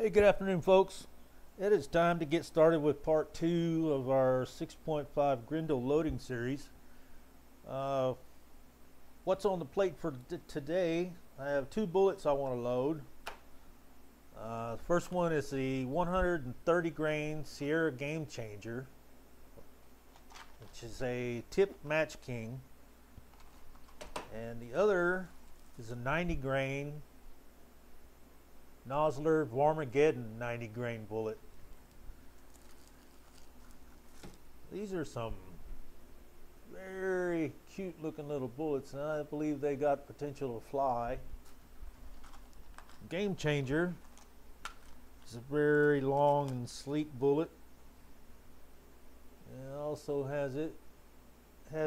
Hey, good afternoon, folks. It is time to get started with part 2 of our 6.5 Grendel loading series. What's on the plate for today? I have 2 bullets I want to load. The first one is the 130 grain Sierra Game Changer, which is a tip match king, and the other is a 90 grain Nosler Varmageddon 90 grain bullet. These are some very cute looking little bullets, and I believe they got potential to fly. Game Changer is a very long and sleek bullet, and also has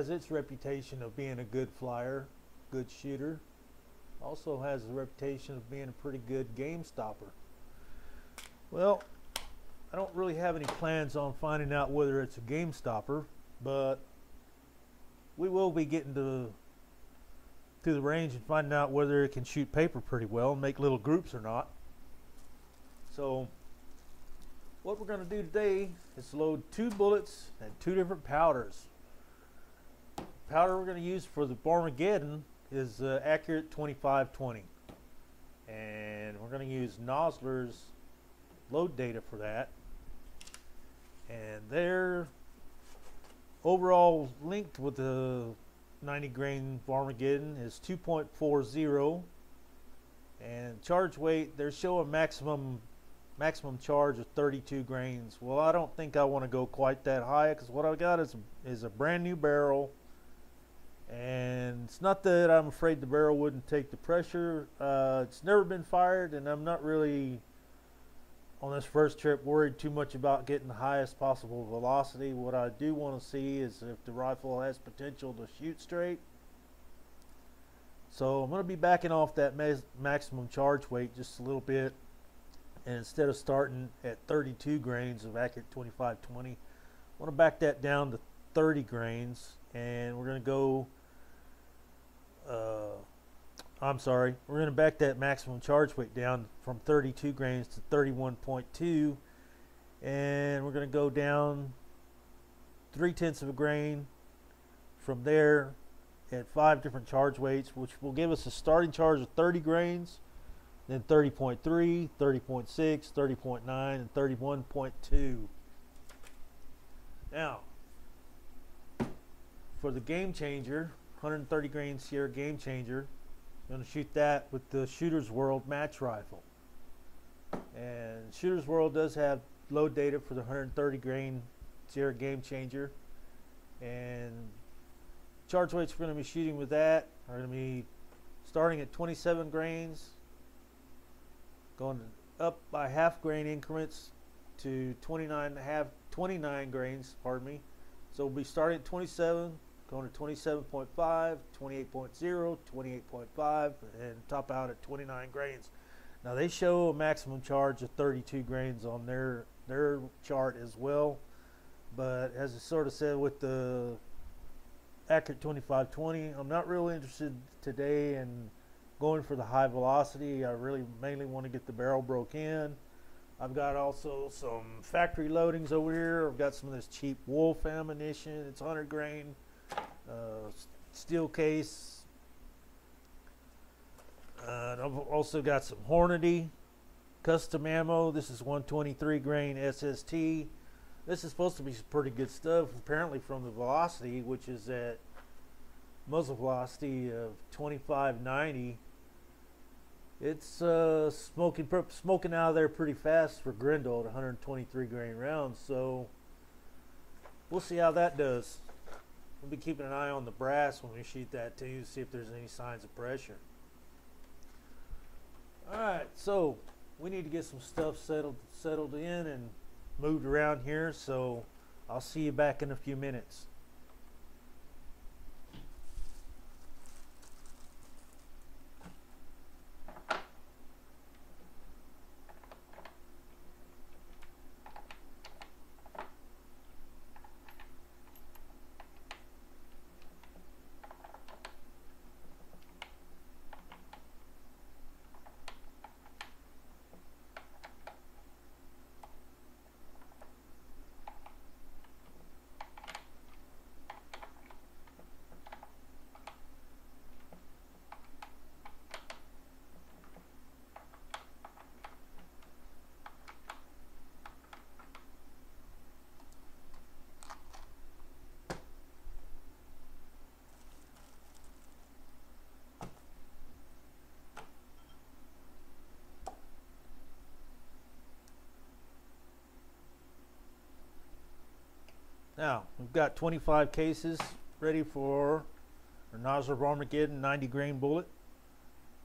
its reputation of being a good flyer, good shooter. Also has a reputation of being a pretty good game stopper. Well, I don't really have any plans on finding out whether it's a game stopper, but we will be getting to the range and finding out whether it can shoot paper pretty well and make little groups or not. So what we're going to do today is load 2 bullets and 2 different powders. The powder we're going to use for the Varmageddon is accurate 2520, and we're going to use Noslers load data for that, and their overall length with the 90 grain Varmageddon is 2.40, and charge weight, they're showing maximum charge of 32 grains. Well, I don't think I want to go quite that high, because what I got is a brand new barrel. And it's not that I'm afraid the barrel wouldn't take the pressure. It's never been fired, and I'm not really, on this first trip, worried too much about getting the highest possible velocity. What I do want to see is if the rifle has potential to shoot straight. So I'm going to be backing off that maximum charge weight just a little bit. And instead of starting at 32 grains of accurate 2520, I want to back that down to 30 grains. And we're going to go, we're going to back that maximum charge weight down from 32 grains to 31.2, and we're going to go down 0.3 of a grain from there at 5 different charge weights, which will give us a starting charge of 30 grains, then 30.3, 30.6, 30.9, and 31.2. Now, for the Game Changer, 130 grain Sierra Game Changer, I'm going to shoot that with the Shooter's World match rifle. And Shooter's World does have load data for the 130 grain Sierra Game Changer. And charge weights we're going to be shooting with that are going to be starting at 27 grains, going up by half grain increments to 29 grains, pardon me. So we'll be starting at 27, going to 27.5, 28.0, 28.5, and top out at 29 grains. Now they show a maximum charge of 32 grains on their chart as well, but as I sort of said with the accurate 2520, I'm not really interested today in going for the high velocity. I really mainly want to get the barrel broke in. I've got also some factory loadings over here. I've got some of this cheap Wolf ammunition. It's 100 grain steel case. And I've also got some Hornady custom ammo. This is 123 grain SST. This is supposed to be some pretty good stuff, apparently from the velocity, which is at muzzle velocity of 2590. It's smoking out of there pretty fast for Grendel at 123 grain rounds, so we'll see how that does. We'll be keeping an eye on the brass when we shoot that too, see if there's any signs of pressure. Alright, so we need to get some stuff settled in and moved around here, so I'll see you back in a few minutes. Now, we've got 25 cases ready for our Nosler Varmageddon 90 grain bullet.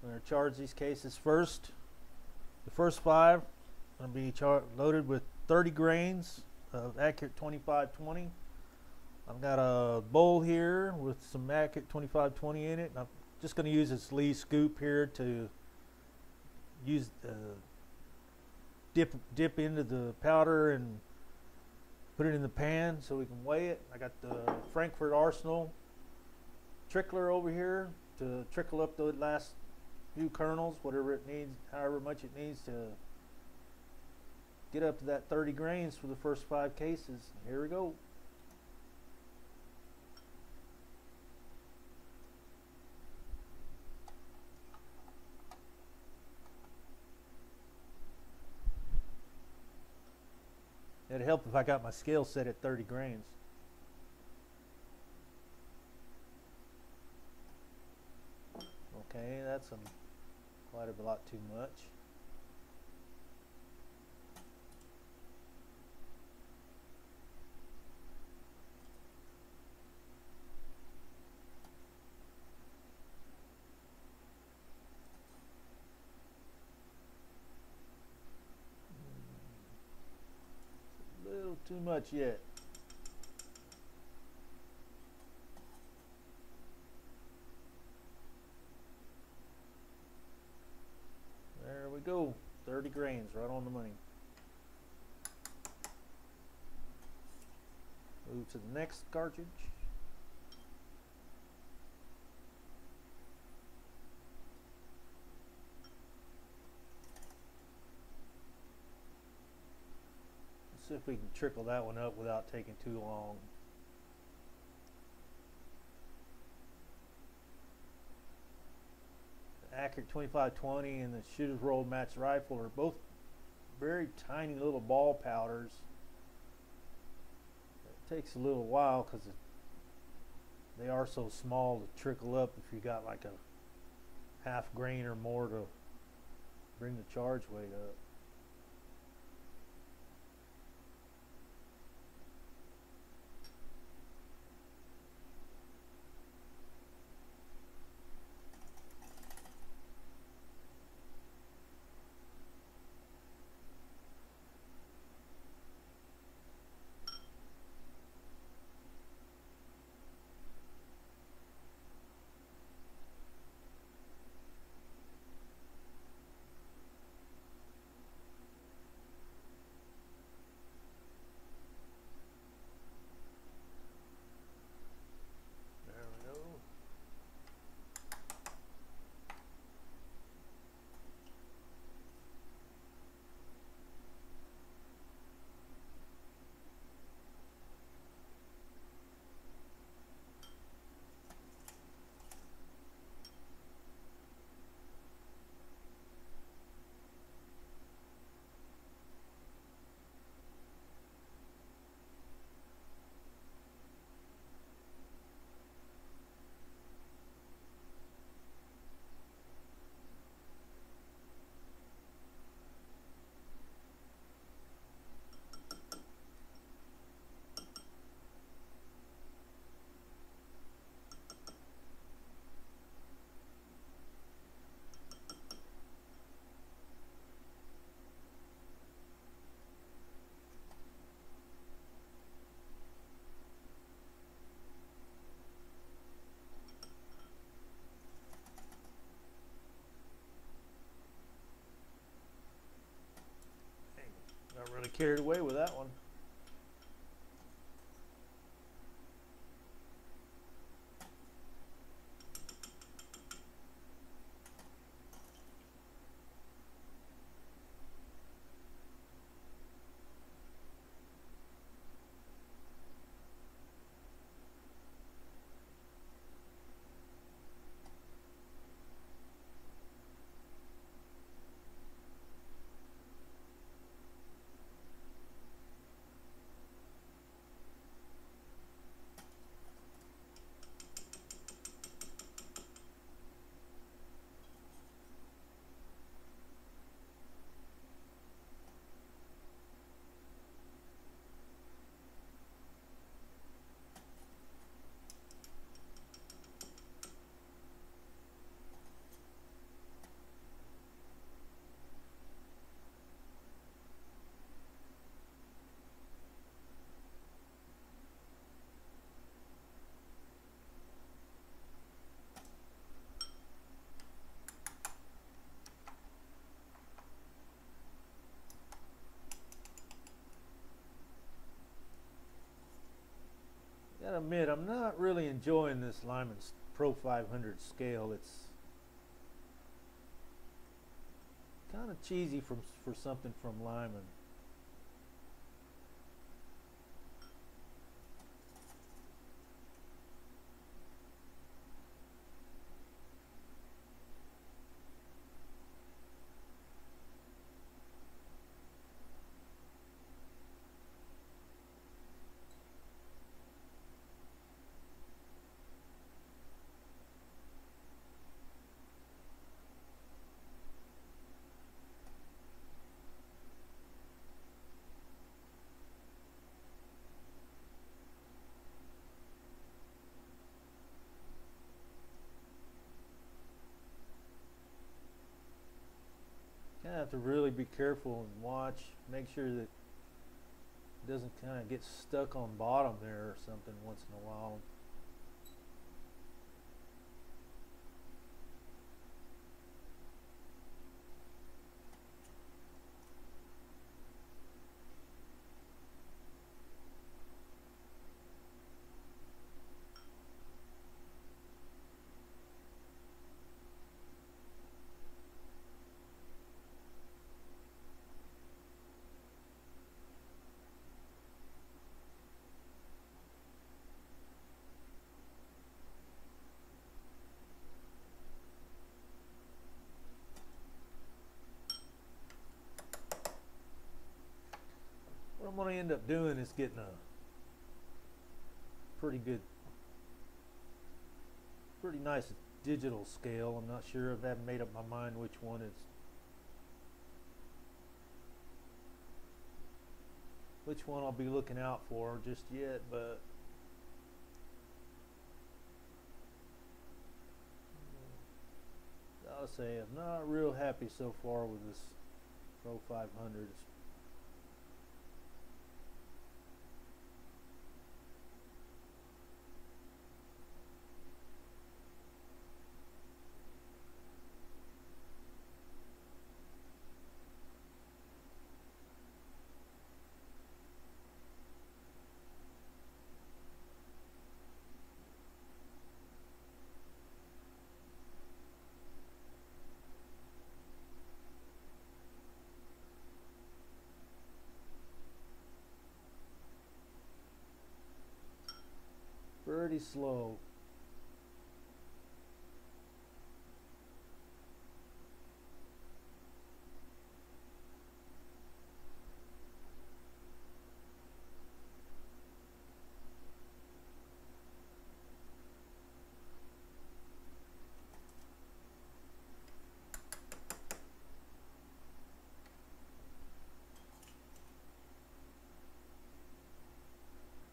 We're going to charge these cases first. The first 5 are going to be loaded with 30 grains of accurate 25-20. I've got a bowl here with some accurate 25-20 in it. And I'm just going to use this Lee scoop here to use dip into the powder and put it in the pan so we can weigh it. I got the Frankfurt Arsenal trickler over here to trickle up the last few kernels, whatever it needs, however much it needs to get up to that 30 grains for the first 5 cases. Here we go. It'd help if I got my scale set at 30 grains. Okay, that's quite a lot too much. Too much yet. There we go. 30 grains, right on the money. Move to the next cartridge. See if we can trickle that one up without taking too long. The accurate 25-20 and the shooter's roll match rifle are both very tiny little ball powders. It takes a little while because they are so small to trickle up if you got like a half grain or more to bring the charge weight up. Got really carried away with that one. admit, I'm not really enjoying this Lyman Pro 500 scale. It's kind of cheesy for something from Lyman. I have to really be careful and watch, make sure that it doesn't kind of get stuck on bottom there or something once in a while. What I'm going to end up doing is getting a pretty nice digital scale. I'm not sure if I haven't made up my mind which one I'll be looking out for just yet, but I'll say I'm not real happy so far with this Pro 500. Pretty slow.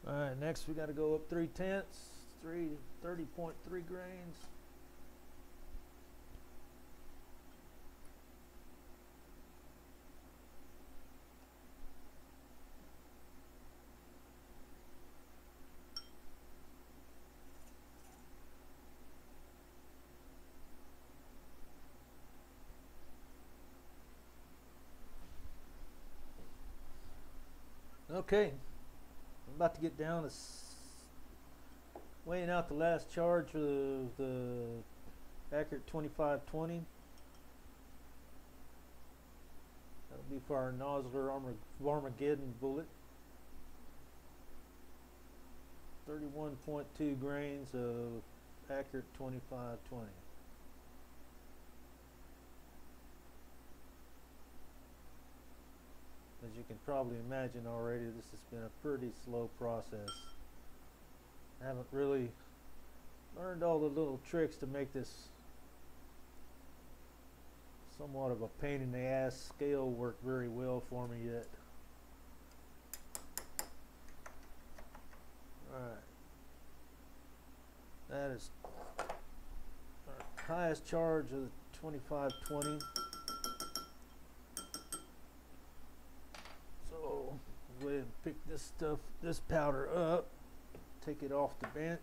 Alright, next we got to go up 3/10, 30.3 grains. Okay. I'm about to get down to weighing out the last charge of the accurate 2520. That'll be for our Nosler Varmageddon bullet. 31.2 grains of accurate 2520. As you can probably imagine already, this has been a pretty slow process. I haven't really learned all the little tricks to make this somewhat of a pain in the ass scale work very well for me yet. Alright. That is our highest charge of the 2520. Go ahead and pick this powder up, take it off the bench.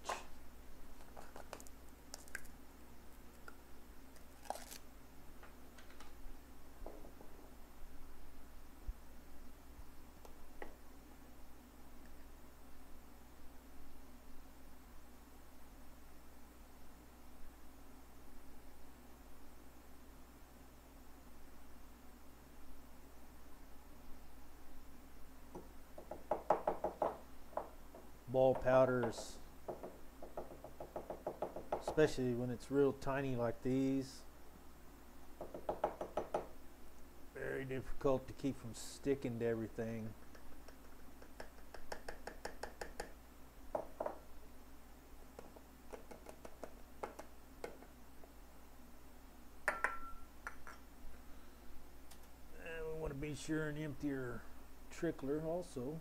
small powders, especially when it's real tiny like these, very difficult to keep from sticking to everything. And we want to be sure and empty your trickler also.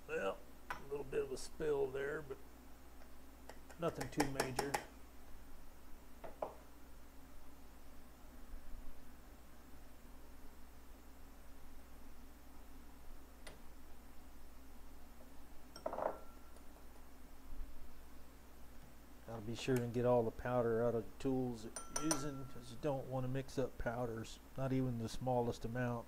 Well, a little bit of a spill there, but nothing too major. Gotta be sure and get all the powder out of the tools that you're using, because you don't want to mix up powders, not even the smallest amount.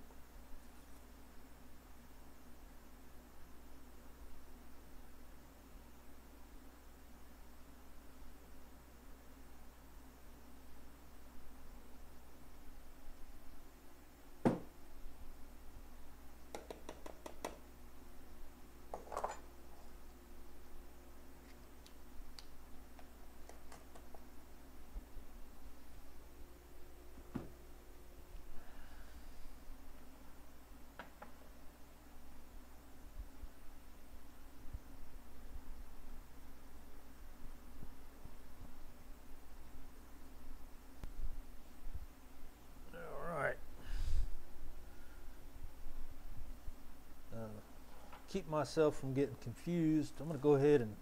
Keep myself from getting confused, I'm going to go ahead and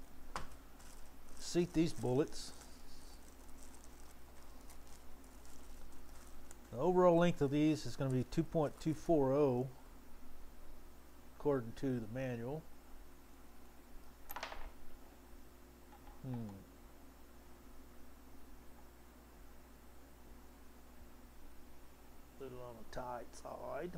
seat these bullets. The overall length of these is going to be 2.240 according to the manual. Little on the tight side.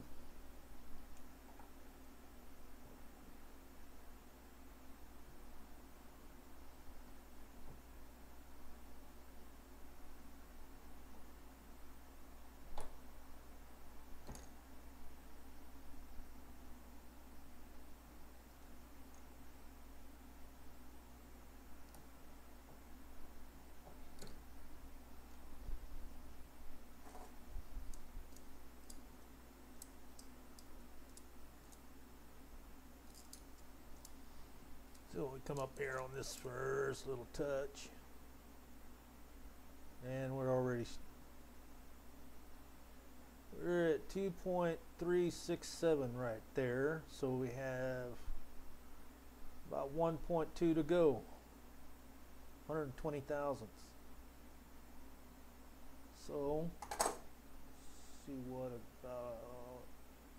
So we come up here on this first little touch, and we're at 2.367 right there, so we have about 1.2 to go, 120 thousandths. So see what about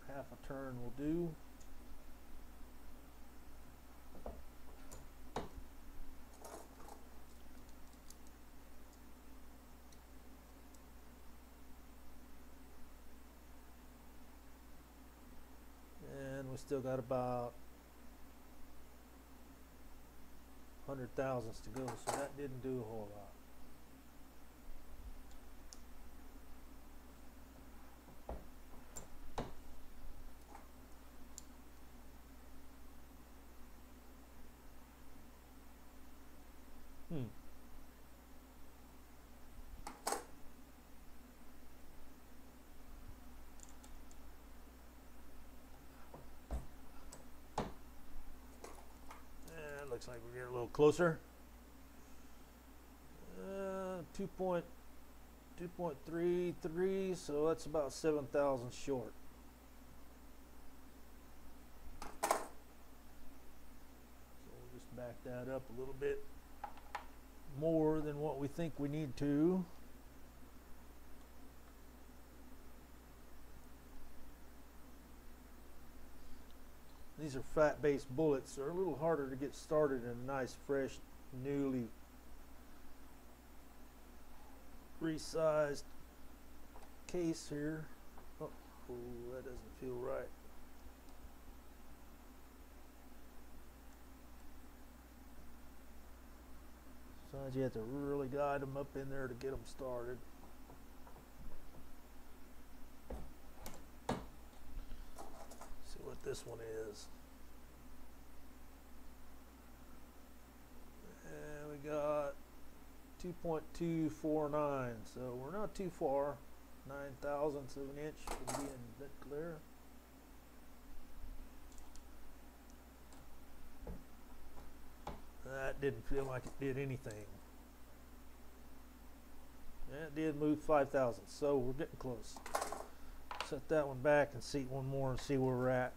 half a turn will do. We still got about 100 thousandths to go, so that didn't do a whole lot. Looks like we're getting a little closer. 2.33, so that's about 7 thousandths short. So we'll just back that up a little bit more than what we think we need to. These are fat base bullets. They're a little harder to get started in a nice, fresh, newly resized case here. Oh, that doesn't feel right. Sometimes you have to really guide them up in there to get them started. See what this one is. And we got 2.249, so we're not too far. 9/1000ths of an inch from being that clear. That didn't feel like it did anything. It did move 5/1000, so we're getting close. Set that one back and see one more and see where we're at.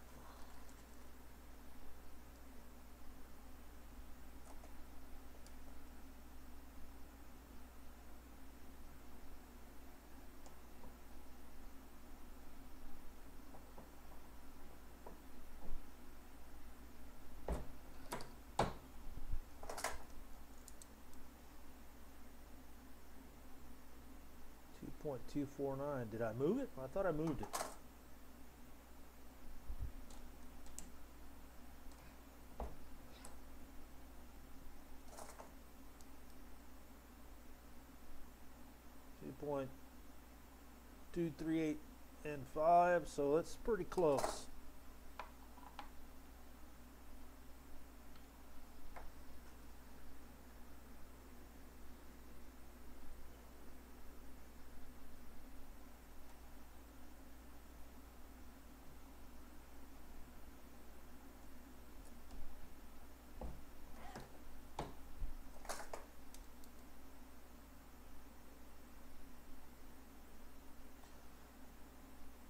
.249. Did I move it? I thought I moved it. .238 and 5, so that's pretty close.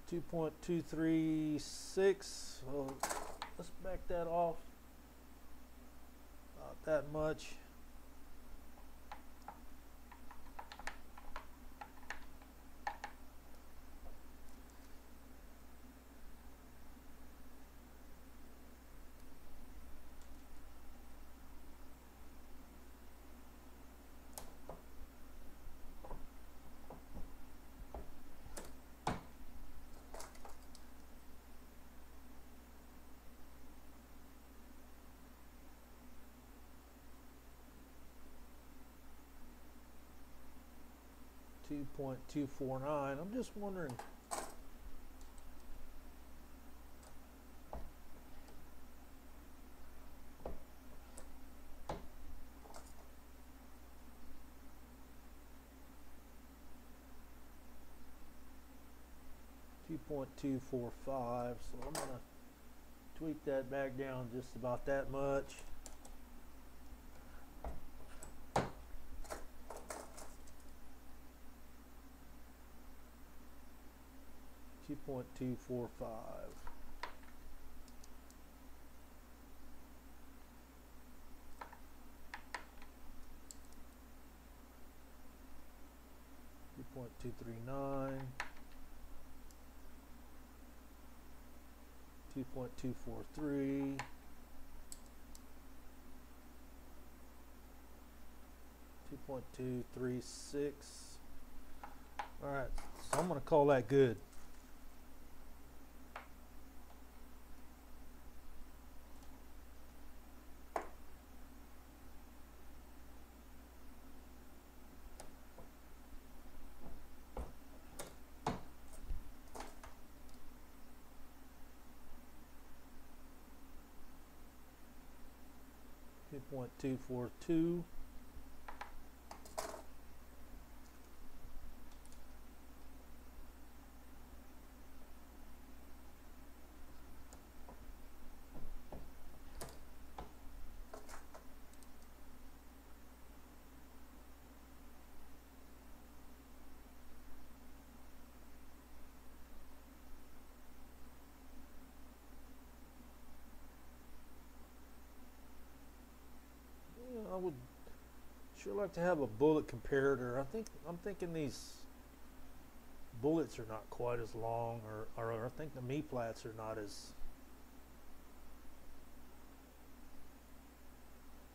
.236, so let's back that off about that much. .249. I'm just wondering. .245. So I'm gonna tweak that back down just about that much. 2.245. .239. 2.243. 2.236. All right, so I'm going to call that good. .242. I would sure like to have a bullet comparator. I'm thinking these bullets are not quite as long, or I think the knee plats are not as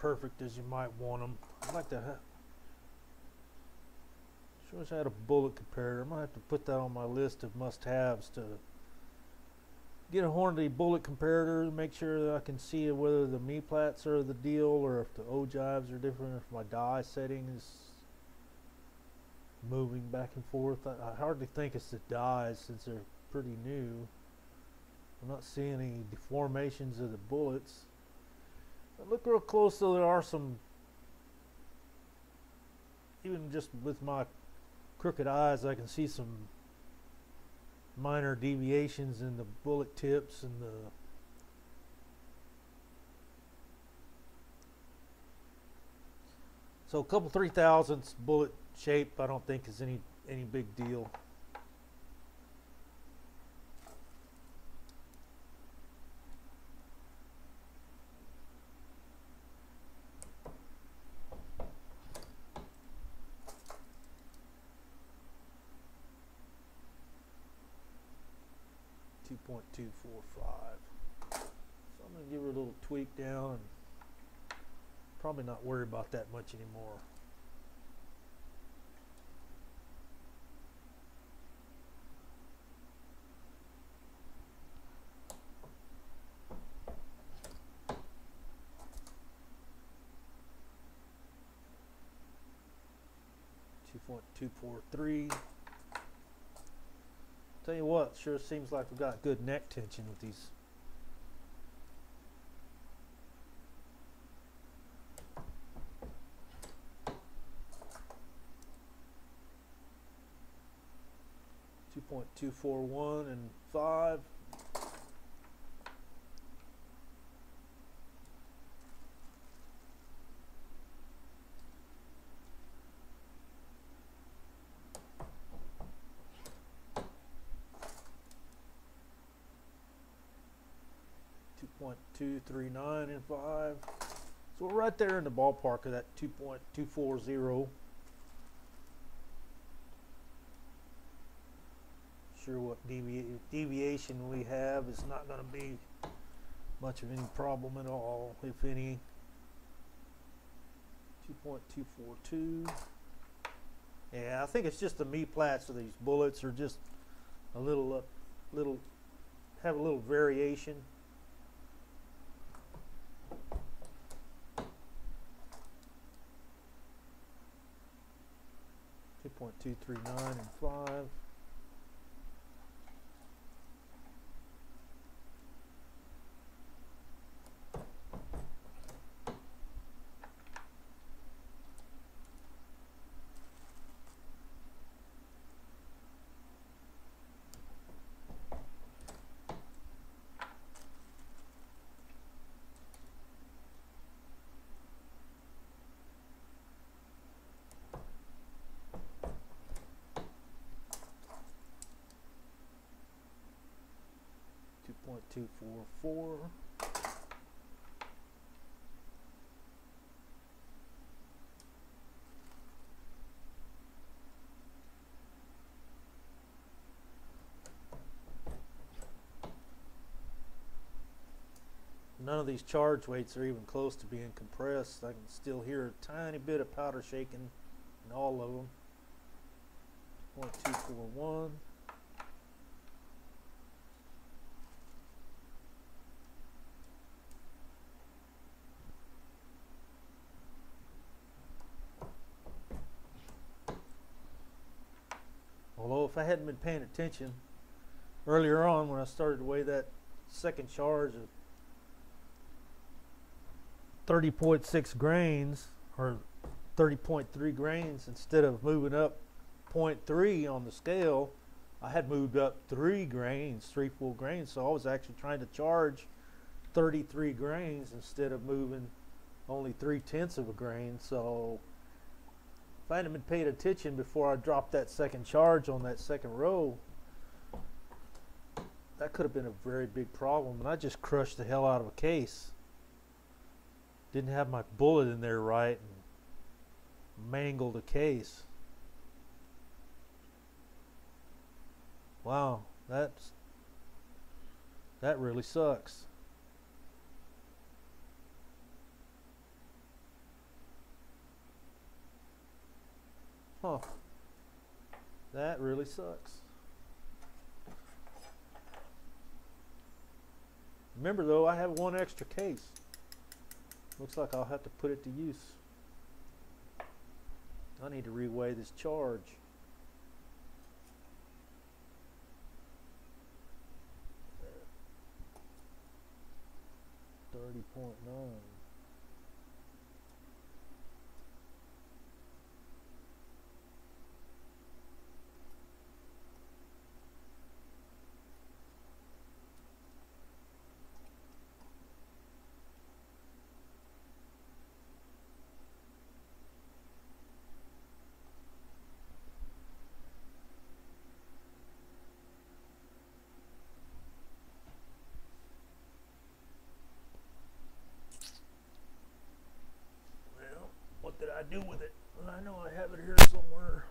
perfect as you might want them. I'd like to wish I had a bullet comparator. I'm gonna have to put that on my list of must-haves to get a Hornady bullet comparator, make sure that I can see whether the me-plats are the deal or if the ogives are different, if my die setting is moving back and forth. I hardly think it's the dies since they're pretty new. I'm not seeing any deformations of the bullets. But look real close though, there are some, even just with my crooked eyes, I can see some minor deviations in the bullet tips and the so a couple 3/1000ths bullet shape I don't think is any big deal. .245. So I'm going to give her a little tweak down and probably not worry about that much anymore. .243. Tell you what, sure seems like we've got good neck tension with these. .241 and 5. .239 and 5. So we're right there in the ballpark of that 2.240. Sure what deviation we have is not going to be much of any problem at all, if any. 2.242. Yeah, I think it's just the me-plats of these bullets are just a little have a little variation. 2.239 and 5. .244. None of these charge weights are even close to being compressed. I can still hear a tiny bit of powder shaking in all of them. .241. Although if I hadn't been paying attention earlier on when I started to weigh that second charge of 30.6 grains or 30.3 grains instead of moving up 0.3 on the scale, I had moved up 3 grains, 3 full grains. So I was actually trying to charge 33 grains instead of moving only 3/10 of a grain. So if I hadn't been paying attention before I dropped that second charge on that second row, that could have been a very big problem. And I just crushed the hell out of a case. Didn't have my bullet in there right and mangled a case. Wow, that really sucks. Huh. That really sucks. Remember though, I have one extra case. Looks like I'll have to put it to use. I need to reweigh this charge. 30.9. What did I do with it? I know I have it here somewhere.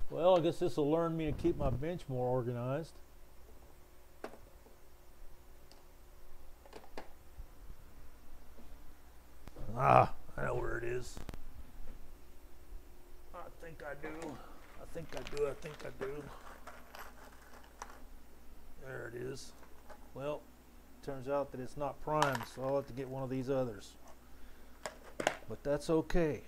Well, I guess this will learn me to keep my bench more organized. Ah, I know where it is. I think I do. I think I do. I think I do. There it is. Well, turns out that it's not primed, so I'll have to get one of these others. But that's okay.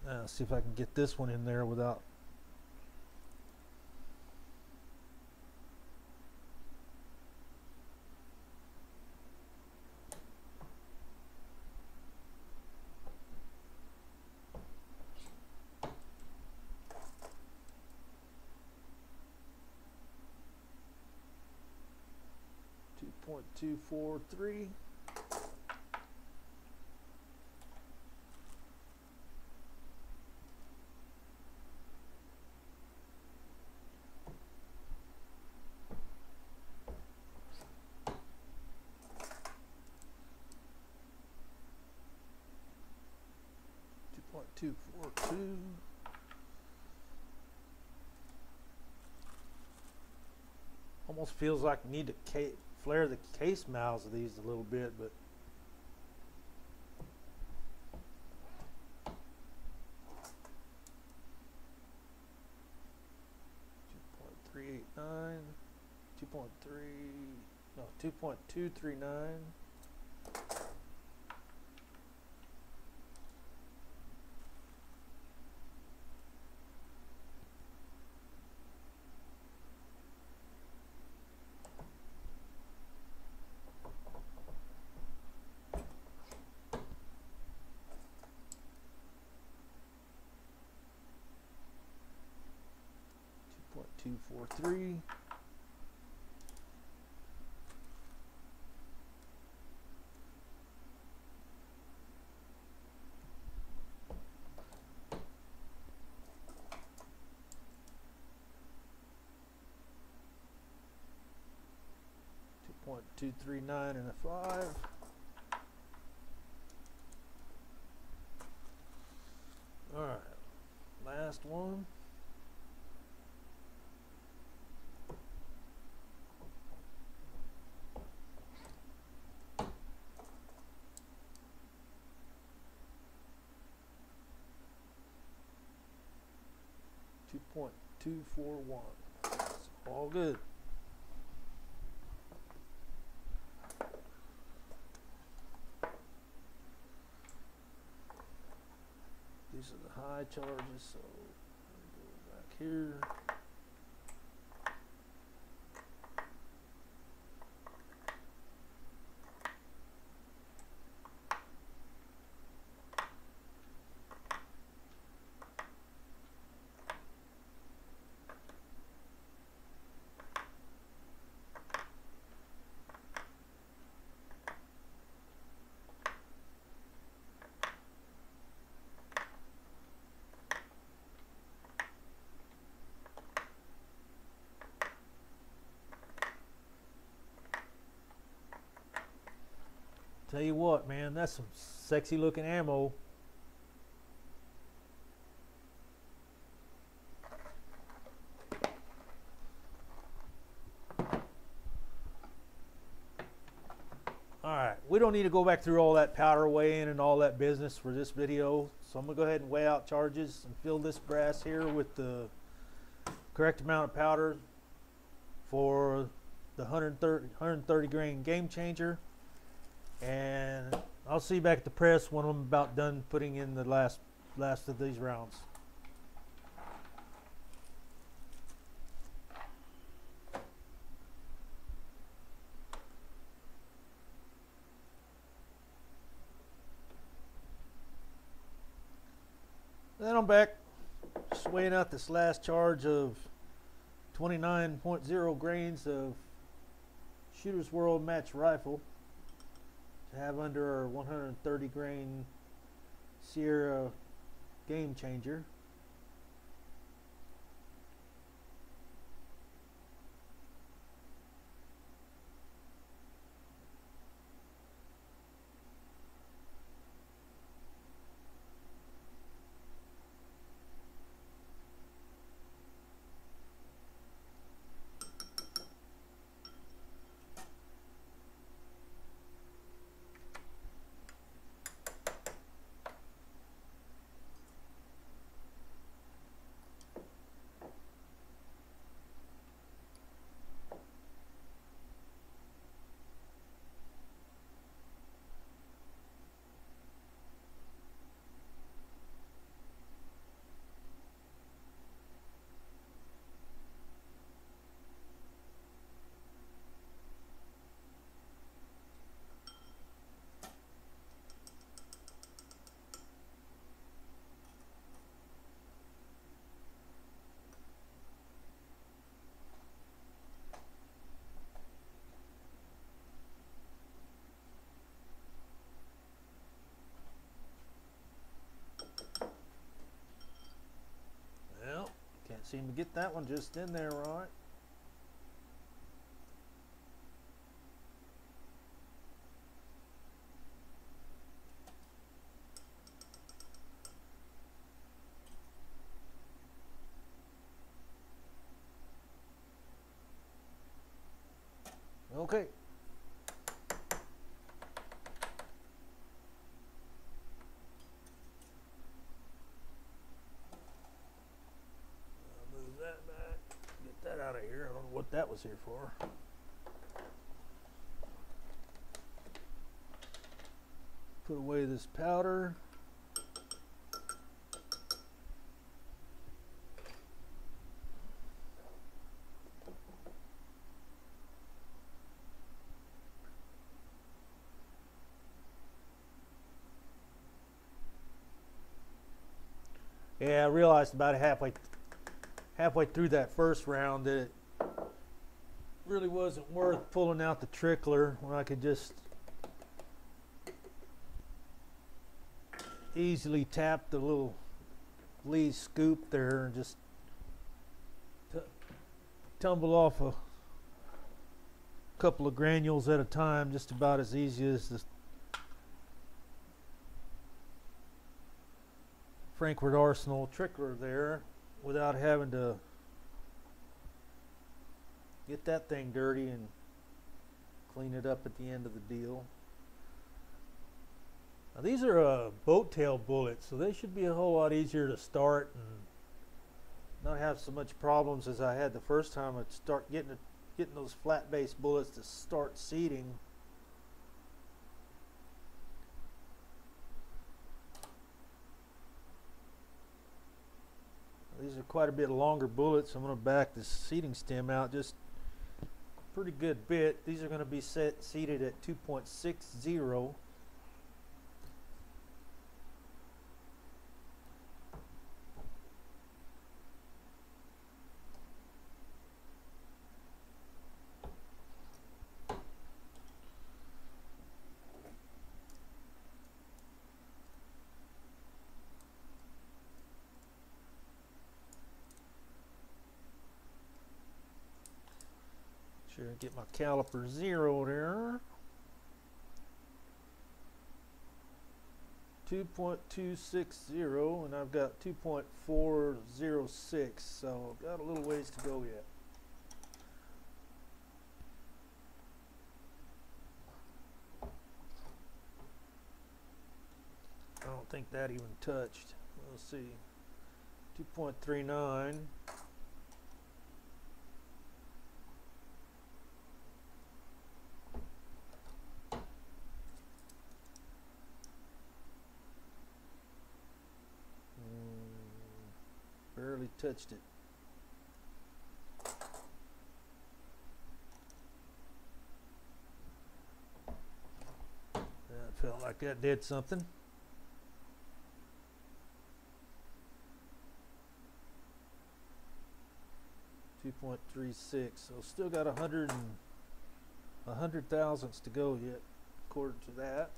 Now, see if I can get this one in there without. .243. .242. Almost feels like I need to flare the case mouths of these a little bit, but .389, 2.3, no, 2.239. 243. .239 and a 5. All right, last one. .241. It's all good. These are the high charges, so go back here. Tell you what, man, that's some sexy looking ammo. Alright, we don't need to go back through all that powder weighing and all that business for this video. So I'm going to go ahead and weigh out charges and fill this brass here with the correct amount of powder for the 130 grain game changer. And I'll see you back at the press when I'm about done putting in the last of these rounds. Then I'm back, just weighing out this last charge of 29.0 grains of Shooter's World Match Rifle to have under our 130 grain Sierra Game Changer. Seem to get that one just in there right. Okay. Out of here. I don't know what that was here for. Put away this powder. Yeah, I realized about halfway through that first round that it really wasn't worth pulling out the trickler when I could just easily tap the little Lee scoop there and just tumble off a couple of granules at a time, just about as easy as the Frankfurt Arsenal trickler there, without having to get that thing dirty and clean it up at the end of the deal. Now these are boat tail bullets, so they should be a whole lot easier to start and not have so much problems as I had the first time. I'd start getting those flat base bullets to start seating. quite a bit longer bullets. I'm going to back the seating stem out just a pretty good bit. These are going to be seated at 2.60. Sure, get my caliper 0 there. 2.260, and I've got 2.406, so I've got a little ways to go yet. I don't think that even touched. Let's see. 2.39. Barely touched it. That felt like that did something. .36, so still got 100 thousandths to go yet, according to that.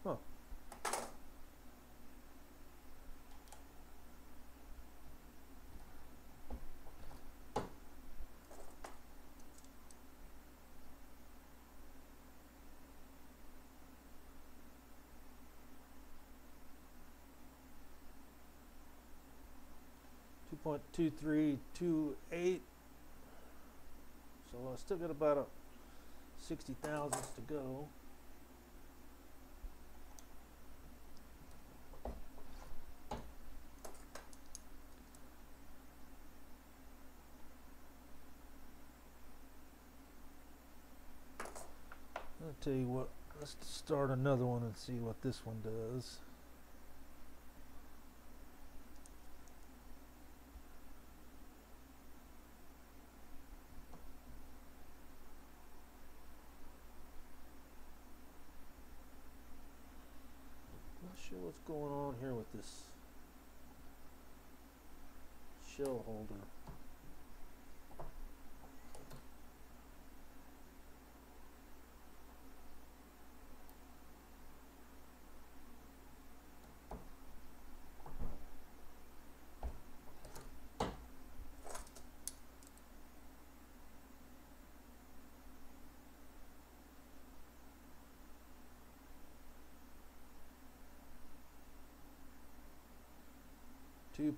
Huh. .2328. So I still got about a 60 thousandths to go. I'll tell you what, let's start another one and see what this one does. Not sure what's going on here with this shell holder.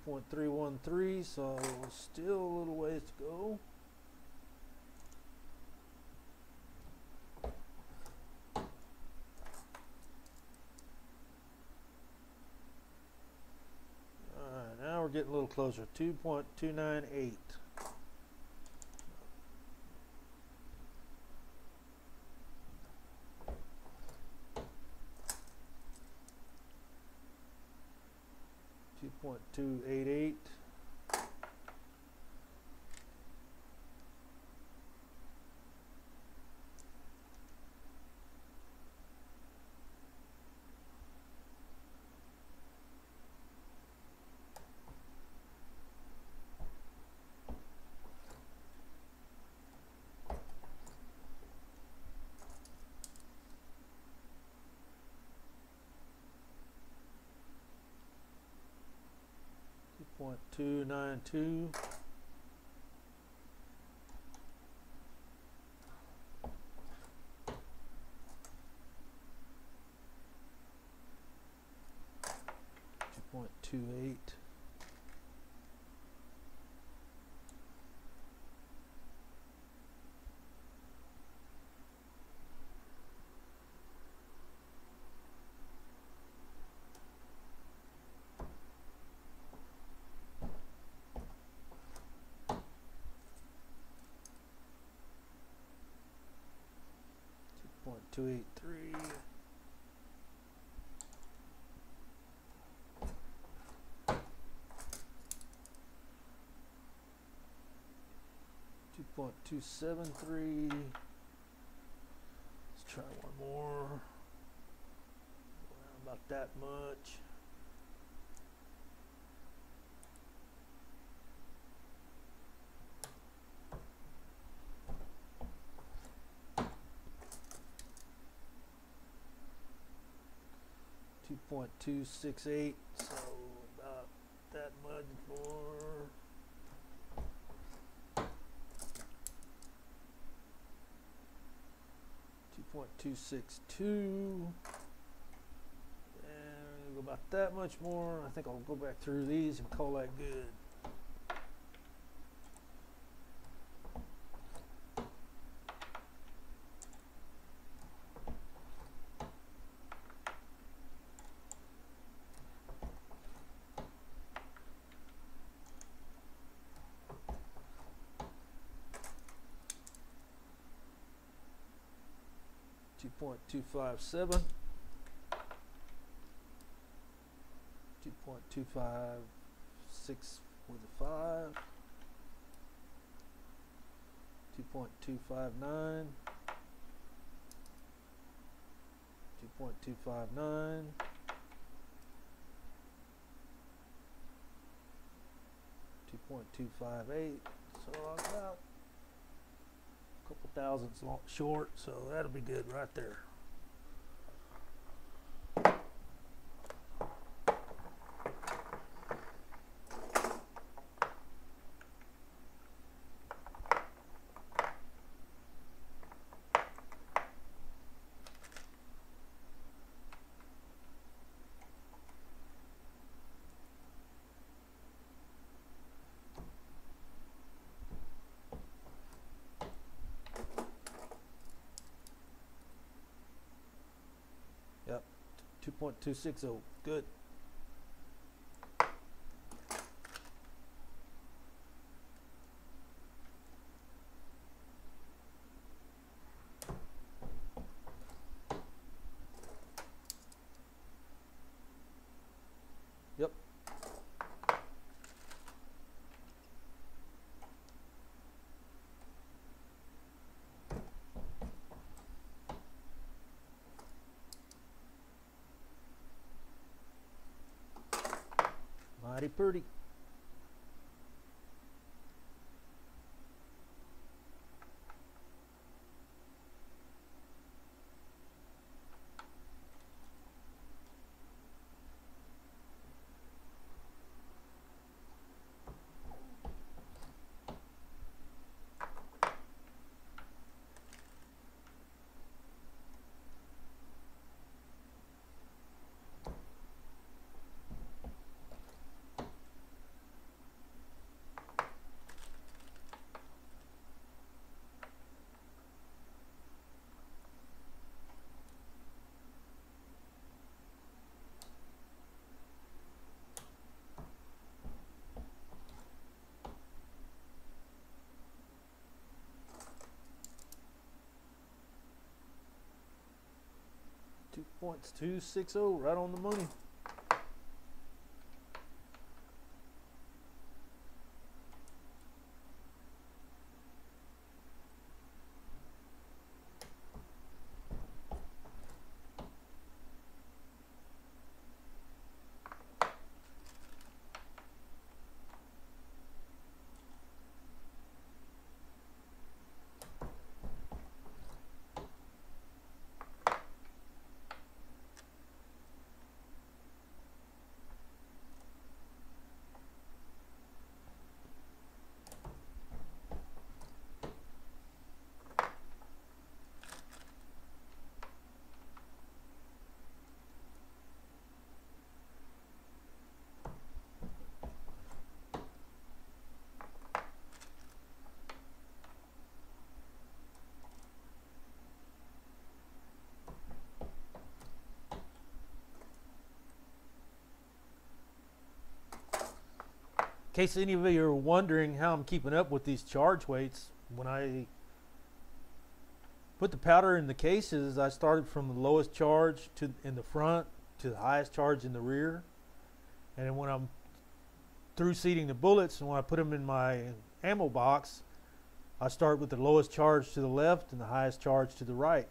.313, so still a little ways to go. Alright, now we're getting a little closer. 2.298. .288. .292. .28. 283. 2.273. Let's try one more. Around about that much. .268, so about that much more. .262, and go about that much more. I think I'll go back through these and call that good. .257, 2.256 with a 5, 2.259, 2.259, 2.258. So I'm about couple thousandths short, so that'll be good right there. Yep, 2.260, good. Yep. Mighty pretty. .260, right on the money. In case any of you are wondering how I'm keeping up with these charge weights, when I put the powder in the cases, I started from the lowest charge in the front to the highest charge in the rear. And then when I'm through seating the bullets and when I put them in my ammo box, I start with the lowest charge to the left and the highest charge to the right.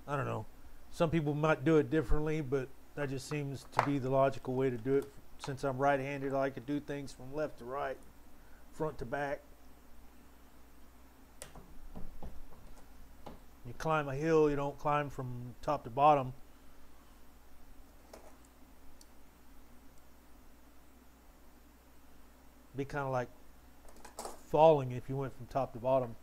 I don't know. Some people might do it differently, but that just seems to be the logical way to do it. Since I'm right-handed, I like to do things from left to right, front to back. You climb a hill, you don't climb from top to bottom. Be kind of like falling if you went from top to bottom.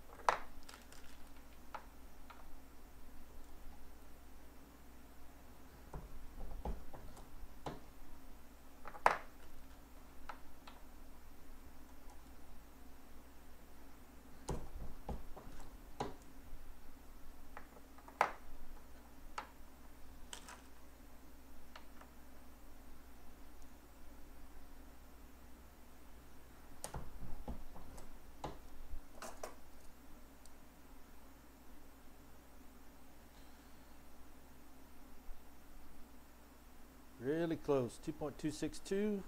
Really close. 2.262.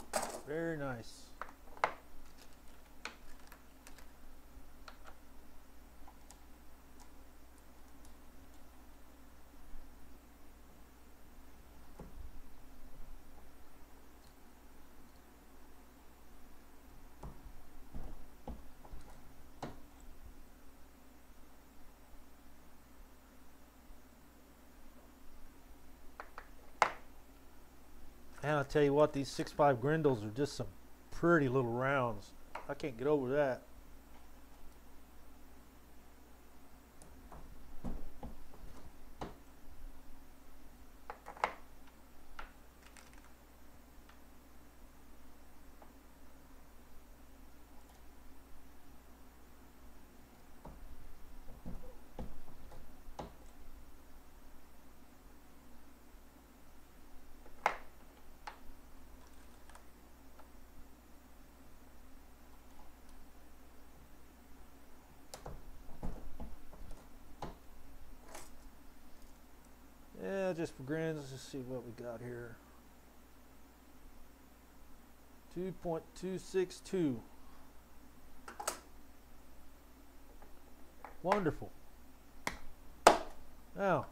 Very nice. And I'll tell you what, these 6.5 Grendels are just some pretty little rounds. I can't get over that. Yeah, just for grins, let's just see what we got here. 2.262. Wonderful. Now,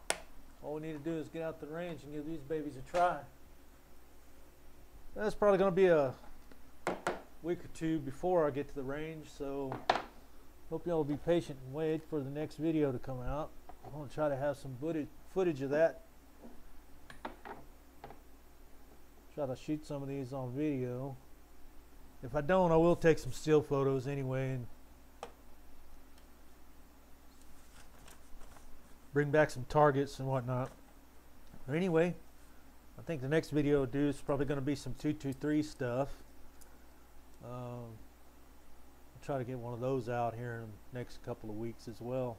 all we need to do is get out the range and give these babies a try. That's probably going to be a week or two before I get to the range, so hope y'all will be patient and wait for the next video to come out. I'm going to try to have some footage of that. Try to shoot some of these on video. If I don't, I will take some still photos anyway and bring back some targets and whatnot. But anyway, I think the next video I'll do is probably going to be some 223 stuff. I'll try to get one of those out here in the next couple of weeks as well.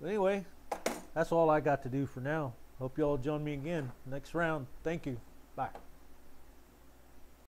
But anyway, that's all I got to do for now. Hope you all join me again next round. Thank you. Bye.